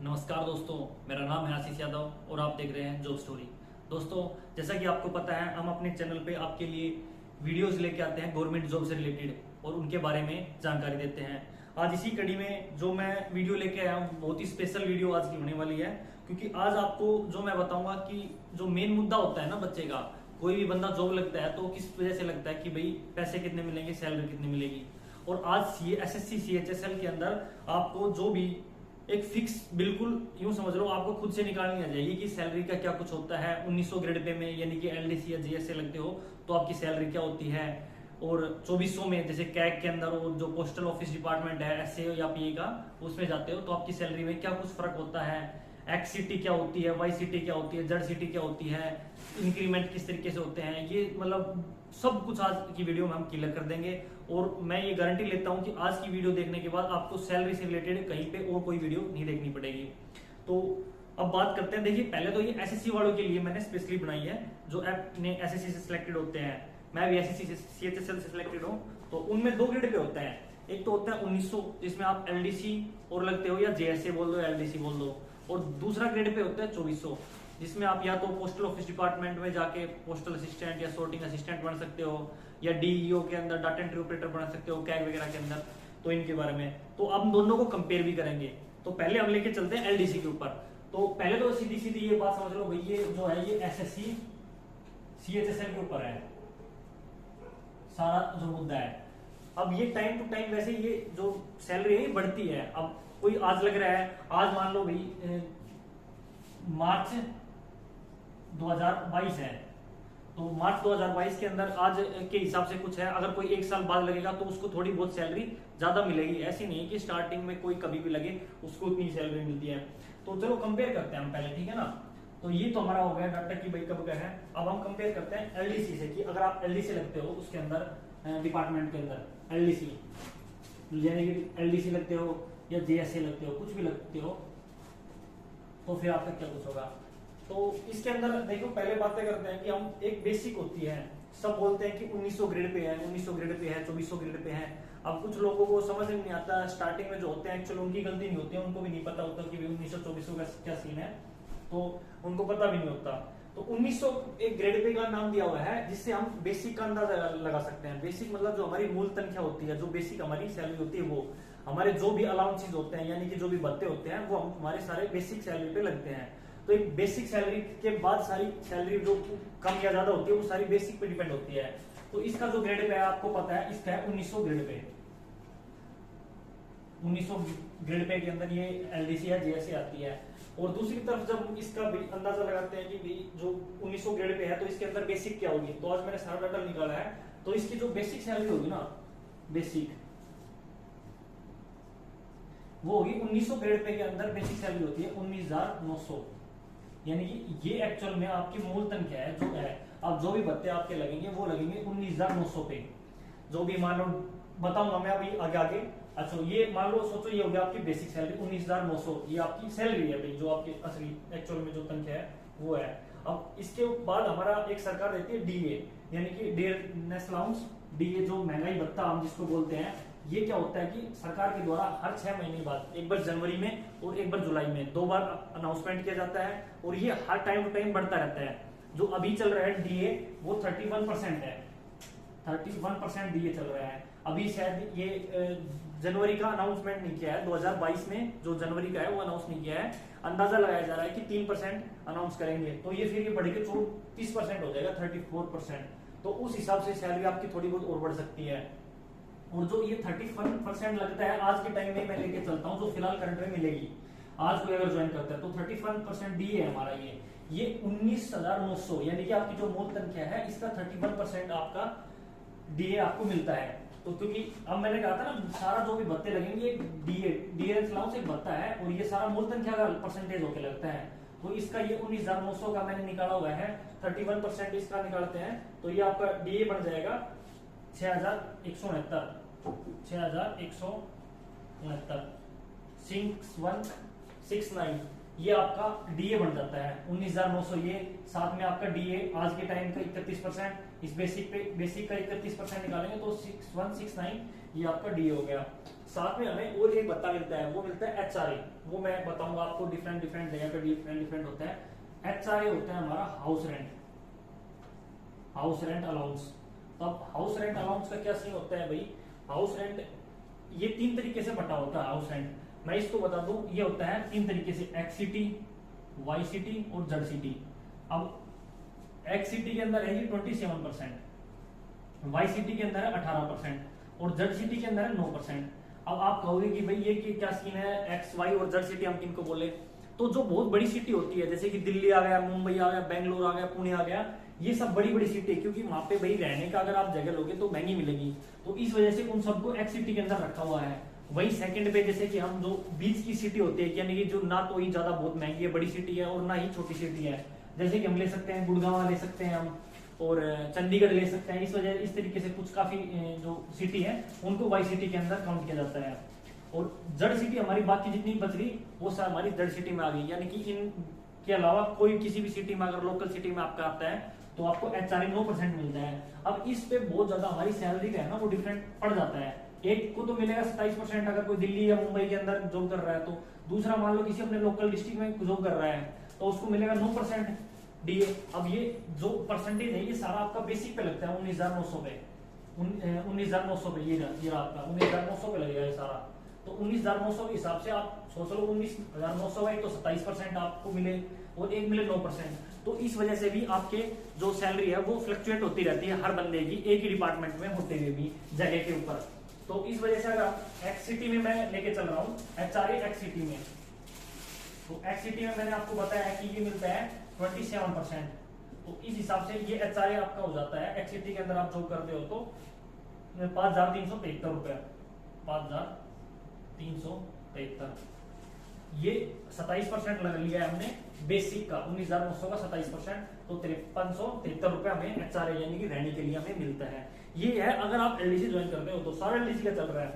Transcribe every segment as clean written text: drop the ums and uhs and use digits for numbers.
नमस्कार दोस्तों, मेरा नाम है आशीष यादव और आप देख रहे हैं जॉब स्टोरी। दोस्तों, जैसा कि आपको पता है, हम अपने चैनल पे आपके लिए वीडियोस लेके आते हैं गवर्नमेंट जॉब से रिलेटेड और उनके बारे में जानकारी देते हैं। आज इसी कड़ी में जो मैं वीडियो लेके आया हूँ, बहुत ही स्पेशल वीडियो आज की होने वाली है, क्योंकि आज आपको जो मैं बताऊंगा कि जो मेन मुद्दा होता है ना बच्चे का, कोई भी बंदा जॉब लगता है तो किस वजह से लगता है कि भाई पैसे कितने मिलेंगे, सैलरी कितनी मिलेगी। और आज एसएससी सीएचएसएल के अंदर आपको जो भी एक फिक्स, बिल्कुल यूं समझ लो, आपको खुद से निकालनी आ जाएगी कि सैलरी का क्या कुछ होता है। 1900 ग्रेड पे में यानी कि एलडीसी या जीएसए लगते हो तो आपकी सैलरी क्या होती है, और 2400 में जैसे कैग के अंदर और जो पोस्टल ऑफिस डिपार्टमेंट है एसए या पीए का, उसमें जाते हो तो आपकी सैलरी में क्या कुछ फर्क होता है। एक्स सिटी क्या होती है, वाई सिटी क्या होती है, जेड सिटी क्या होती है, इंक्रीमेंट किस तरीके से होते हैं, ये मतलब सब कुछ आज की वीडियो में हम क्लियर कर देंगे। और मैं ये गारंटी लेता हूं कि आज की वीडियो देखने के बाद आपको सैलरी से रिलेटेड कहीं पे और कोई वीडियो नहीं देखनी पड़ेगी। तो अब बात करते हैं। देखिए, पहले तो ये एसएससी वालों के लिए मैंने स्पेशली बनाई है, जो अपने एसएससी से सिलेक्टेड होते हैं। मैं भी एसएससी सीएचएसएल से सिलेक्टेड हूं, तो उनमें दो ग्रेड पे होते हैं। एक तो होता है 1900, जिसमें आप एलडीसी और लगते हो या जेएसए बोल दो, एलडीसी बोल दो। और दूसरा ग्रेड पे होता है 2400, जिसमें आप या तो पोस्टल ऑफिस डिपार्टमेंट में जाके पोस्टल असिस्टेंट या सोर्टिंग असिस्टेंट बन सकते हो, या डीईओ के अंदर डाटा एंट्री ऑपरेटर बन सकते हो, कैग वगैरह के अंदर। तो इनके बारे में तो अब दोनों को कंपेयर भी करेंगे। तो पहले हम लेके चलते हैं एलडीसी के ऊपर। तो पहले तो सीधी सीधी ये बात समझ लो भाई, ये जो है ये एसएससी सीएचएसएल के ऊपर है सारा जो मुद्दा है। अब ये टाइम टू टाइम वैसे ये जो सैलरी है ये बढ़ती है। अब कोई आज लग रहा है, आज मान लो भाई मार्च 2022 है, तो मार्च 2022 के अंदर आज के हिसाब से कुछ है। अगर कोई एक साल बाद लगेगा तो उसको थोड़ी बहुत सैलरी ज्यादा मिलेगी। ऐसी नहीं कि स्टार्टिंग में कोई कभी भी लगे उसको इतनी सैलरी मिलती है। तो चलो कंपेयर करते हैं हम पहले, ठीक है ना। तो ये तो हमारा हो गया डाटा की भाई कब का है। अब हम कंपेयर करते हैं एलडीसी से, कि अगर आप एलडीसी लगते हो उसके अंदर डिपार्टमेंट के अंदर एलडीसी, यानी कि एलडीसी लगते हो या जेएसए लगते हो, कुछ भी लगते हो, तो फिर आपका क्या कुछ होगा। तो इसके अंदर देखो, पहले बातें करते हैं कि हम एक बेसिक होती है। सब बोलते हैं कि 1900 ग्रेड पे है, 1900 ग्रेड पे है, 2400 ग्रेड पे है। अब कुछ लोगों को समझ में नहीं आता, स्टार्टिंग में जो होते हैं एक्चुअली उनकी गलती नहीं होती है, उनको भी नहीं पता होता कि 1900 2400 का क्या सीन है, तो उनको पता भी नहीं होता। तो 1900 एक ग्रेड पे का नाम दिया हुआ है, जिससे हम बेसिक का अंदाजा लगा सकते हैं। बेसिक मतलब जो हमारी मूल तनख्वाह होती है, जो बेसिक हमारी सैलरी होती है, वो हमारे जो भी अलाउंसेस होते हैं, यानी कि जो भी भत्ते होते हैं, वो हमारे सारे बेसिक सैलरी पे लगते हैं। तो एक बेसिक सैलरी के बाद सारी सैलरी जो कम या ज्यादा होती है वो सारी बेसिक पे डिपेंड होती है। तो इसका जो ग्रेड पे है आपको पता है, इसका है 1900 ग्रेड पे। 1900 ग्रेड पे के अंदर ये एलडीसी या जेएसए आती है। और दूसरी तरफ जब इसका भी अंदाजा लगाते हैं कि भाई जो 1900 ग्रेड पे है तो इसके अंदर बेसिक क्या होगी, तो आज मैंने सारा डाटा निकाला है। तो इसकी जो बेसिक सैलरी होगी ना, बेसिक, वो होगी 1900 ग्रेड पे के अंदर बेसिक सैलरी होती है 19,900। यानी कि ये एक्चुअल में आपकी मूल तनख्वाह है जो है। अब जो भी भत्ते आपके लगेंगे वो लगेंगे 19,900 पे। जो भी मान लो, बताऊंगा मैं अभी आगे आगे। अच्छा, ये मान लो, सोचो ये हो गया आपकी बेसिक सैलरी 19,900, ये आपकी सैलरी है भाई, जो आपकी असली एक्चुअल में जो तनख्वाह है वो है। अब इसके बाद हमारा एक सरकार देती है डीए, यानी कि डियरनेस अलाउंस। डीए जो महंगाई भत्ता हम जिसको बोलते हैं, ये क्या होता है कि सरकार के द्वारा हर 6 महीने बाद, एक बार जनवरी में और एक बार जुलाई में, 2 बार अनाउंसमेंट किया जाता है। और ये हर टाइम टू टाइम बढ़ता रहता है। जो अभी चल रहा है डीए, वो 31% है। 31% डीए चल रहा है। अभी शायद ये जनवरी का अनाउंसमेंट नहीं किया है, 2022 में जो जनवरी का है वो अनाउंस नहीं किया है। अंदाजा लगाया जा रहा है कि 3% अनाउंस करेंगे, तो ये फिर ये बढ़ के 34% हो जाएगा, 34%। तो उस हिसाब से सैलरी आपकी थोड़ी बहुत और बढ़ सकती है। और जो ये 31% लगता है आज के टाइम में, मैं लेके चलता हूँ जो फिलहाल करंट में मिलेगी, आज कोई अगर ज्वाइन करता है तो 31% डी है हमारा। ये 19,900, यानी कि आपकी जो मूल तनख्वाह है इसका 31% आपका डीए आपको मिलता है। तो क्योंकि अब मैंने कहा था ना, सारा जो भी भत्ते लगेंगे डीए अलाउंस एक भत्ता है, और ये सारा मूल तनख्वाह का परसेंटेज होके लगता है। तो इसका ये 19,900 का मैंने निकाला हुआ है, 31% इसका निकालते हैं तो ये आपका डीए बन जाएगा 6,169, 6,169, 6169, ये आपका डीए बन जाता है 19,900। ये साथ में आपका डीए आज के टाइम का 31%, इस बेसिक का 31% निकालेंगे तो 6169 ये आपका डीए हो गया। साथ में हमें और एक भत्ता मिलता है, वो मिलता है HRA। वो मैं बताऊंगा आपको, डिफरेंट डिफरेंट जगह पे डिफरेंट डिफरेंट होता है। HRA होता है हमारा house rent, house rent allowance. तो अब हाउस रेंट अलाउंस का क्या सीन होता है भाई, हाउस रेंट ये 3 तरीके से बटा होता है हाउस रेंट। मैं इसको बता दूं, ये होता है 3 तरीके से, एक्स सिटी, वाई सिटी और जेड सिटी। अब एक्स सिटी के अंदर है ये 27%, वाई सिटी के अंदर है 18% और जेड सिटी के अंदर है 9%। अब आप कहोगे कि भाई ये क्या सीन है, एक्स वाई और जेड सिटी हम किनको बोले? तो जो बहुत बड़ी सिटी होती है, जैसे कि दिल्ली आ गया, मुंबई आ गया, बेंगलोर आ गया, पुणे आ गया, ये सब बड़ी बड़ी सिटी है, क्योंकि वहां पे भाई रहने का अगर आप जगह लोगे तो महंगी मिलेगी, तो इस वजह से उन सबको एक्स सिटी के अंदर रखा हुआ है। वही सेकंड पे जैसे कि हम जो बीच की सिटी होती है, यानी कि जो ना तो ही ज्यादा बहुत महंगी है बड़ी सिटी है और ना ही छोटी सिटी है, जैसे कि हम ले सकते हैं गुड़गांव ले सकते हैं हम, और चंडीगढ़ ले सकते हैं। इस वजह इस तरीके से कुछ काफी जो सिटी है उनको वाई सिटी के अंदर काउंट किया जाता है। और जड़ सिटी हमारी बाकी जितनी बच गई वो सब हमारी जड़ सिटी में आ गई, यानी कि इनके अलावा कोई किसी भी सिटी में अगर लोकल सिटी में आपका आता है तो आपको HRA 9% मिलता है। अब इस पे बहुत ज्यादा हमारी सैलरी का है ना वो डिफरेंट पड़ जाता है। एक को तो मिलेगा 27% अगर कोई दिल्ली या मुंबई के अंदर जॉब कर रहा है, तो दूसरा मान लो किसी अपने लोकल डिस्ट्रिक्ट में जॉब कर रहा है तो उसको मिलेगा 9% DA। अब ये जो परसेंटेज है ये सारा आपका बेसिक पे लगता है 19,900 पे, 19,900 पे ये आपका 19,900 पे लगेगा ये सारा। तो 19,900 के हिसाब से आप सोच लो 19,900 है तो 27% आपको मिले और एक मिले 9%। तो इस वजह से भी आपके जो सैलरी है वो फ्लक्चुएट होती रहती है हर बंदे की, एक ही डिपार्टमेंट में होते हुए भी जगह के ऊपर। तो इस वजह से अगर एक्स सिटी में मैं लेके चल रहा हूँ HRA एक्स सिटी में, तो एक्स सिटी में मैंने आपको बताया है कि ये मिलता है 27%। तो इस हिसाब से ये HRA आपका हो जाता है, एक्स सिटी के अंदर आप जॉब करते हो तो 5,373 रुपए, 5,373। ये 27% लग लिया है हमने बेसिक का, 19,900 का 27%, तो 5,373 रुपए हमें HRA यानी कि रहने के लिए हमें मिलता है। ये है अगर आप LDC ज्वाइन करते हो तो। सारा LDC का चल रहा है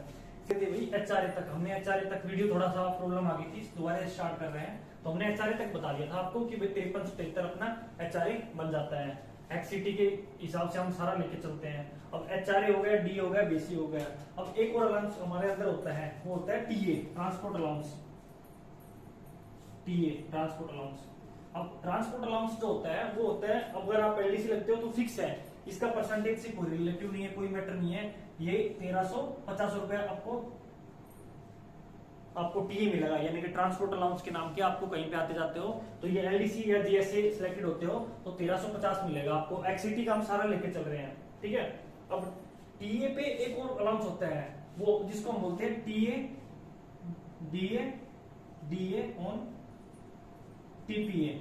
भाई HRA तक। हमने HRA तक वीडियो थोड़ा सा प्रॉब्लम आ गई थी, दोबारा स्टार्ट कर रहे हैं, तो हमने HRA तक बता दिया था आपको कि 5373 अपना HRA बन जाता है। एक्स सिटी के हिसाब से हम सारा लेके चलते हैं। अब HRA हो गया, D हो गया, BC हो गया। अब एक और अलाउंस हमारे अंदर होता है, वो होता है TA, transport allowance. TA transport allowance. अब ट्रांसपोर्ट अलाउंस जो होता है वो होता है, अगर आप LDC लगते हो तो फिक्स है, इसका परसेंटेज से कोई रिलेटिव नहीं है, कोई मैटर नहीं है। ये 1350 रुपए आपको टीए मिलेगा, यानी कि ट्रांसपोर्ट अलाउंस के नाम के। आपको कहीं पे आते जाते हो तो ये LDC या GSA सिलेक्टेड होते हो तो 1350 मिलेगा आपको। एक्सिटी का हम सारा लेके चल रहे हैं, ठीक है। अब टीए पे एक और अलाउंस होता है, वो जिसको हम बोलते हैं टीए DA ऑन TPA,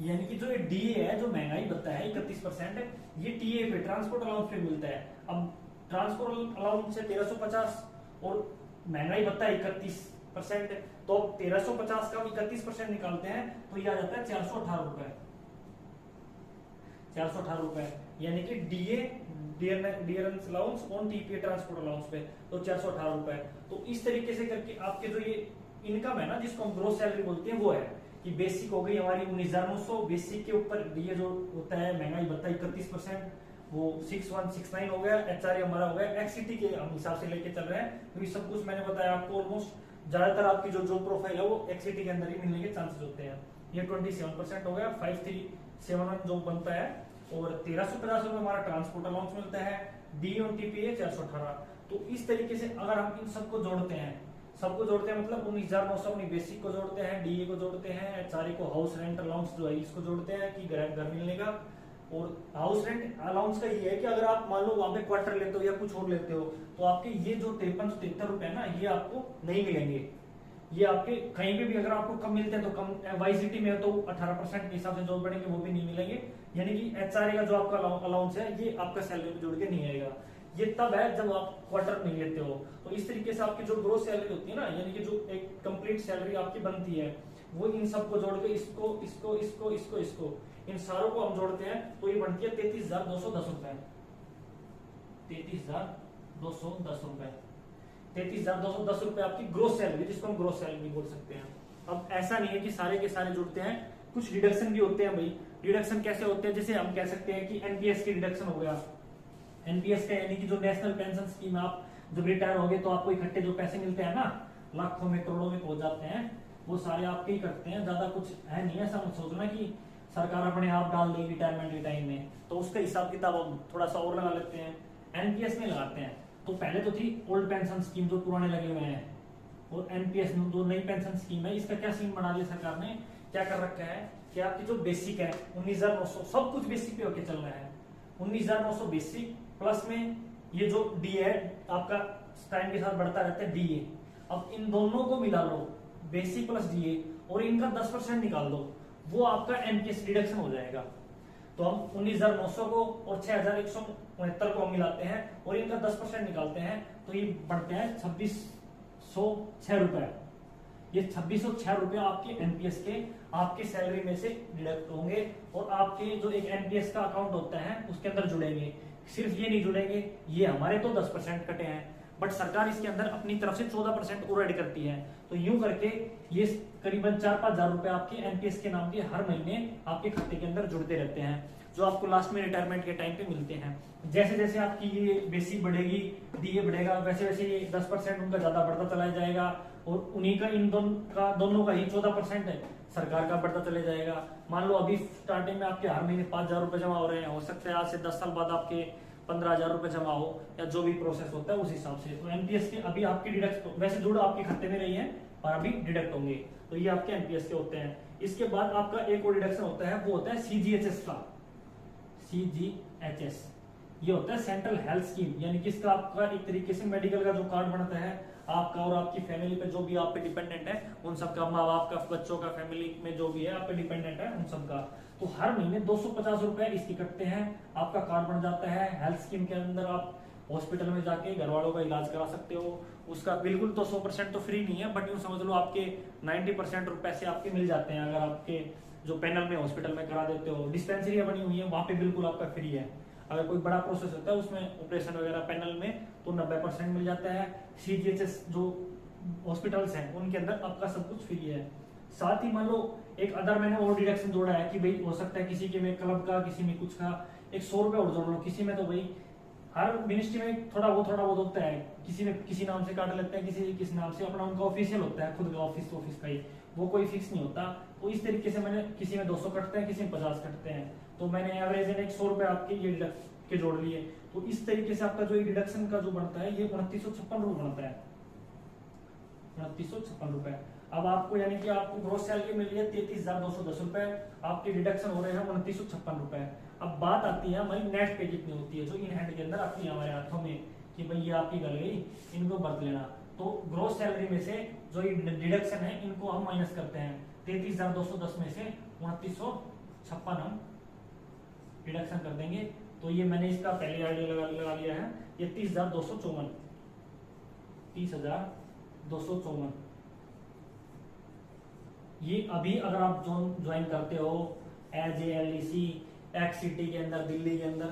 यानी कि जो ये DA है, जो महंगाई भत्ता है 31%, ये टीए पे ट्रांसपोर्ट अलाउंस पे मिलता है। अब ट्रांसपोर्ट अलाउंस से 1350 और महंगाई भत्ता 31%, तो 1350 का 31% निकालते हैं तो ये आ जाता है 418 रुपए, 418 रुपए, यानी कि dearness allowance on TPA transport allowance पे तो 418 रुपए। तो इस तरीके से करके आपके जो ये इनकम है ना, जिसको हम ग्रोस सैलरी बोलते हैं, वो है कि बेसिक हो गई हमारी 19,900, बेसिक के ऊपर ये जो होता है महंगाई भत्ता 31%, वो 6169 हो गया। HRA हमारा हो गया, एक्सिटी के हम हिसाब से लेके चल रहे हैं। तो ये सब कुछ मैंने बताया आपको। ऑलमोस्ट ज्यादातर आपकी जो जॉब प्रोफाइल है वो एक्सिटी के अंदर ही मिलने के चांसेस होते हैं। ये 27% हो गया, 5371 जो बनता है, और 1350 रुपए हमारा ट्रांसपोर्ट अलाउंस मिलता है। D on TPA 418। तो इस तरीके से अगर हम इन सबको जोड़ते हैं, मतलब 19,900 अपनी बेसिक को जोड़ते हैं, DA को जोड़ते हैं, HRA को, हाउस रेंट अलाउंस जो है इसको जोड़ते हैं कि घर मिलने का। और हाउस रेंट अलाउंस का ये है कि अगर आप मान लो वहां पे क्वार्टर लेते हो या कुछ और लेते हो तो आपके ये जो 5373 रुपए है ना, ये आपको नहीं मिलेंगे। ये आपके कहीं पे भी अगर आपको कम मिलते हैं तो कम, वाई सिटी में तो 18% के हिसाब से जो बढ़ेंगे वो भी नहीं मिलेंगे। यानी कि HRA का जो आपका अलाउंस है ये आपका सैलरी में जुड़ के नहीं आएगा। ये तब है जब आप क्वार्टर नहीं लेते हो। तो इस तरीके से आपकी जो ग्रोस सैलरी होती है ना, यानी कि जो एक कंप्लीट सैलरी आपकी बनती है, वो इन सबको जोड़ के इसको इन सारों को हम जोड़ते हैं तो ये बनती है 33,210 रुपए, 33,210 रुपए, 33,210 रुपए आपकी ग्रोस सैलरी, जिसको हम ग्रोस सैलरी बोल सकते हैं। अब ऐसा नहीं है कि सारे के सारे जुड़ते हैं, कुछ डिडक्शन भी होते हैं भाई। डिडक्शन कैसे होते हैं, जैसे हम कह सकते हैं कि NPS की डिडक्शन हो गया। NPS का यानी कि जो नेशनल पेंशन स्कीम आप जब रिटायर होगे तो आपको इकट्ठे जो पैसे मिलते हैं ना, लाखों में करोड़ों में पहुंच जाते हैं, वो सारे आपके ही करते हैं, ज्यादा कुछ है नहीं। ऐसा मत सोचना कि सरकार अपने आप डाल देगी रिटायरमेंट के टाइम में। तो उसका हिसाब किताब हम थोड़ा सा और लगा लेते हैं, एनपीएस में लगाते हैं। तो पहले तो थी ओल्ड पेंशन स्कीम जो पुराने लगे हुए हैं, और एनपीएस जो नई पेंशन स्कीम है, इसका क्या सीन बना लिया सरकार ने, क्या कर रखा है कि आपकी जो बेसिक है 19,900, सब कुछ बेसिक पे होके चल रहा है। 19,900 बेसिक प्लस में ये जो डी है आपका टाइम के साथ बढ़ता रहता है डीए। अब इन दोनों को मिला लो, बेसिक प्लस डीए, और इनका 10% निकाल दो, वो आपका एनपीएस डिडक्शन हो जाएगा। तो हम 19,900 को और 6,169 को हम मिलाते हैं और इनका 10% निकालते हैं, तो ये बढ़ते हैं 2,606 रुपए। ये 2,606 रुपए आपके एनपीएस के आपके सैलरी में से डिडक्ट होंगे, और आपके जो एक एनपीएस का अकाउंट होता है उसके अंदर जुड़ेंगे। सिर्फ ये नहीं जुड़ेंगे, ये हमारे तो 10% कटे हैं, बट सरकार इसके अंदर अपनी तरफ से 14% और ऐड करती है। तो यूं करके ये करीबन 4-5 हजार रुपए आपके एनपीएस के नाम के हर महीने आपके खाते के अंदर जुड़ते रहते हैं, जो आपको लास्ट में रिटायरमेंट के टाइम पे मिलते हैं। जैसे जैसे आपकी ये बेसिक बढ़ेगी, डीए बढ़ेगा, वैसे वैसे ये 10% उनका ज्यादा बढ़ता चला जाएगा, और उन्हीं का इन दोनों का ही 14% है सरकार का बढ़ता चले जाएगा। मान लो अभी स्टार्टिंग में आपके हर महीने 5,000 रुपए जमा हो रहे हैं, हो सकता है आज से 10 साल बाद आपके 15,000 रुपए जमा हो, या जो भी प्रोसेस होता है उस हिसाब से। तो एनपीएस के अभी आपके डिडक्ट वैसे जुड़ आपके खाते में रही है और अभी डिडक्ट होंगे, तो ये आपके एनपीएस के होते हैं। इसके बाद आपका एक और डिडक्शन होता है, वो होता है सीजीएचएस का। सीजीएचएस ये होता है सेंट्रल हेल्थ स्कीम, यानी कि इसका आपका एक तरीके से मेडिकल का जो कार्ड बनता है आपका और आपकी फैमिली पे जो भी आप पे डिपेंडेंट है उन सबका, माँ बाप का, बच्चों का, फैमिली में जो भी है आप पे डिपेंडेंट है उन सबका। तो हर महीने 250 रुपए इसकी कटते हैं, आपका कार्ड बन जाता है। हेल्थ स्कीम के अंदर आप हॉस्पिटल में जाके घर वालों का इलाज करा सकते हो। उसका बिल्कुल तो 100% तो फ्री नहीं है, बट यूं समझ लो आपके 90% पैसे आपके मिल जाते हैं अगर आपके जो पैनल में हॉस्पिटल में करा देते हो। डिस्पेंसरियां बनी हुई है वहां पे बिल्कुल आपका फ्री है। अगर कोई बड़ा प्रोसेस होता है उसमें ऑपरेशन वगैरह पैनल में तो 90% मिल जाता है। सीजीएचएस जो हॉस्पिटल्स हैं उनके अंदर आपका सब कुछ फ्री है। साथ ही मान लो एक अदर मैंने और डिडक्शन जोड़ा है कि भाई हो सकता है किसी के में क्लब का, किसी में कुछ का, एक 100 रुपए और जोड़ लो। किसी में तो भाई हर मिनिस्ट्री में थोड़ा बहुत होता है, किसी में किसी नाम से काट लेते हैं, किसी नाम से, अपना उनका ऑफिशियल होता है खुद का ऑफिस का ही, वो कोई फिक्स नहीं होता। तो इस तरीके से मैंने किसी में 200 कटते हैं, किसी में 50 कटते हैं, तो मैंने एवरेज एक 100 रुपए आपके ये के जोड़ लिए। तो इस तरीके से आपका जो डिडक्शन का जो बनता है ये 2956 रुपए बनता है, 2956 रुपए। अब आपको यानी कि आपको ग्रोस सैलरी मिल रही है 33,210 रुपए, आपके डिडक्शन हो रहे हैं 2956 रुपए। अब बात आती है हमारी नेट पे कितनी होती है, जो इन हैंड के अंदर आती है हमारे हाथों में कि भाई ये आपकी गल गई, इनको बरत लेना। तो ग्रोस सैलरी में से जो डिडक्शन है इनको हम माइनस करते हैं। 33,210 में से 2956 हम डिडक्शन कर देंगे। तो ये मैंने इसका पहले आइडिया लगा लिया है, ये 30,254, 30,254। ये अभी अगर आप ज्वाइन करते हो एज ए एलडीसी एक्ससिटी के अंदर, दिल्ली के अंदर,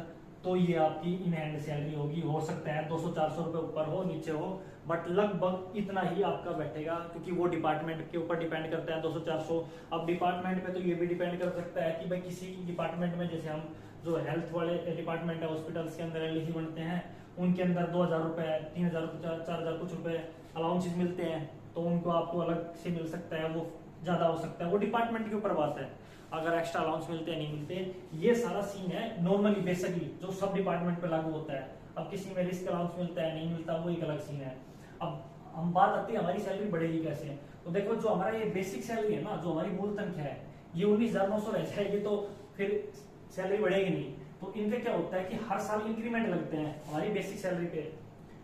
तो ये आपकी इन हैंड सैलरी होगी। हो सकता है 200-400 रुपए ऊपर हो नीचे हो, बट लगभग इतना ही आपका बैठेगा, क्योंकि वो डिपार्टमेंट के ऊपर डिपेंड करता है 200-400। अब डिपार्टमेंट में तो ये भी डिपेंड कर सकता है कि भाई किसी डिपार्टमेंट में, जैसे हम जो हेल्थ वाले डिपार्टमेंट है हॉस्पिटल्स के अंदर एलडीसी बनते हैं, उनके अंदर 2,000 रुपए, 3,000 रुपए, 4,000 कुछ रुपए अलाउंसेस मिलते हैं, तो उनको आपको अलग से मिल सकता है, वो ज्यादा हो सकता है, वो डिपार्टमेंट के ऊपर बात है अगर एक्स्ट्रा अलाउंस मिलते हैं नहीं मिलते। ये सारा सीन है नॉर्मली बेसिकली जो सब डिपार्टमेंट पे लागू होता है। अब किसी में रिस्क अलाउंस मिलता है नहीं मिलता, वो एक अलग सीन है। अब हम बात आती है हमारी सैलरी बढ़ेगी कैसे। तो देखो जो हमारा ये बेसिक सैलरी है ना, जो हमारी मूल तनख्वाह है, ये 19,900 रह जाएगी, तो फिर सैलरी बढ़ेगी नहीं। तो इनका क्या होता है कि हर साल इंक्रीमेंट लगते हैं हमारी बेसिक सैलरी पे।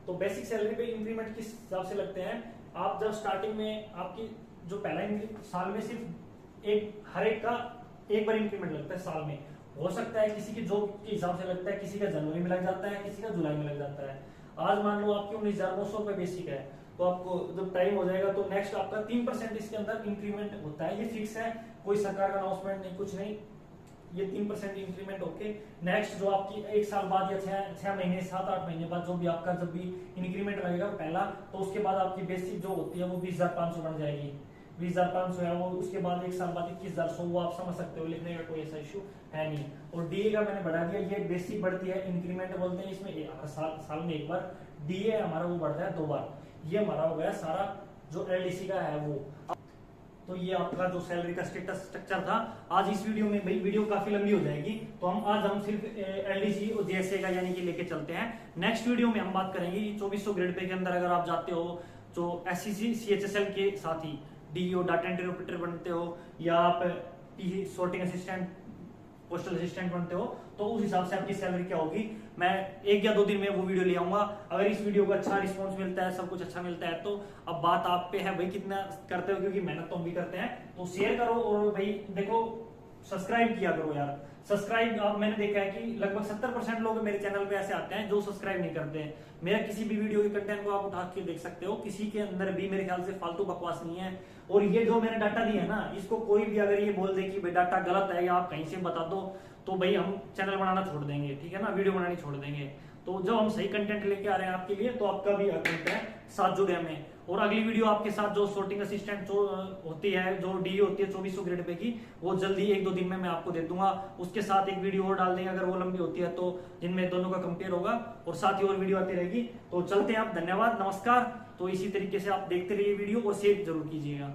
तो बेसिक सैलरी पे इंक्रीमेंट किस हिसाब से लगते हैं, आप जब स्टार्टिंग में आपकी जो पहला साल में सिर्फ हर एक का एक बार इंक्रीमेंट लगता है साल में। हो सकता है किसी की जॉब के हिसाब से लगता है, किसी का जनवरी में लग जाता है, किसी का जुलाई में लग जाता है। आज मान लो आपकी 19,900 रुपए बेसिक है, तो आपको जब टाइम हो जाएगा तो नेक्स्ट आपका 3% इसके अंदर इंक्रीमेंट होता है। ये फिक्स है, कोई सरकार का अनाउंसमेंट नहीं, कुछ नहीं, ये 3% इंक्रीमेंट होके नेक्स्ट जो आपकी 1 साल बाद या 6 महीने 7-8 महीने बाद जो भी आपका जब भी इंक्रीमेंट रहेगा पहला, तो उसके बाद आपकी बेसिक जो होती है वो 20,500 बन जाएगी। 20,500 है वो, उसके बाद एक साल बाद 21,100, वो आप समझ सकते हो, लिखने का कोई ऐसा इश्यू है नहीं। और डीए का मैंने बढ़ा दिया, ये बेसिक बढ़ती है, इंक्रीमेंट बोलते हैं इसमें, साल में एक बार डीए हमारा वो बढ़ता है 2 बार। ये हमारा हो गया सारा जो एलडीसी का है वो। तो ये आपका जो सैलरी का स्टेटस स्ट्रक्चर था आज इस वीडियो में। भाई वीडियो काफी लंबी हो जाएगी, तो हम सिर्फ एलडीसी और जेएसए का यानी कि लेके चलते हैं। नेक्स्ट वीडियो में हम बात करेंगे 2400 ग्रेड पे के अंदर अगर आप जाते हो, जो एससीसी सीएचएसएल के साथ ही डीईओ डाटा एंट्री ऑपरेटर बनते हो, या आप सॉर्टिंग असिस्टेंट, पोस्टल असिस्टेंट बनते हो, तो उस हिसाब से आपकी सैलरी क्या होगी, मैं 1 या 2 दिन में वो वीडियो ले आऊंगा। अगर इस वीडियो को अच्छा रिस्पांस मिलता है, सब कुछ अच्छा मिलता है, तो अब बात आप पे है भाई कितना करते हो, क्योंकि मेहनत तो हम भी करते हैं। तो शेयर करो और भाई देखो सब्सक्राइब किया करो यार। सब्सक्राइब आप, मैंने देखा है कि लगभग 70% लोग मेरे चैनल पे ऐसे आते हैं जो सब्सक्राइब नहीं करते हैं। मेरा किसी भी वीडियो के कंटेंट को आप उठा के देख सकते हो, किसी के अंदर भी मेरे ख्याल से फालतू बकवास नहीं है। और ये जो मैंने डाटा दिया है ना, इसको कोई भी अगर ये बोल दे कि भाई डाटा गलत है या आप कहीं से बता दो, तो भाई हम चैनल बनाना छोड़ देंगे, ठीक है ना, वीडियो बनानी छोड़ देंगे। तो जब हम सही कंटेंट लेके आ रहे हैं आपके लिए, तो आपका भी अकाउंट है, साथ जुड़े हमें। और अगली वीडियो आपके साथ जो सॉर्टिंग असिस्टेंट जो होती है, जो डी होती है 2400 ग्रेड पे की, वो जल्दी 1-2 दिन में मैं आपको दे दूंगा। उसके साथ एक वीडियो और डाल देंगे अगर वो लंबी होती है तो, जिनमें दोनों का कंपेयर होगा, और साथ ही और वीडियो आती रहेगी। तो चलते हैं आप, धन्यवाद, नमस्कार। तो इसी तरीके से आप देखते रहिए वीडियो और शेयर जरूर कीजिएगा।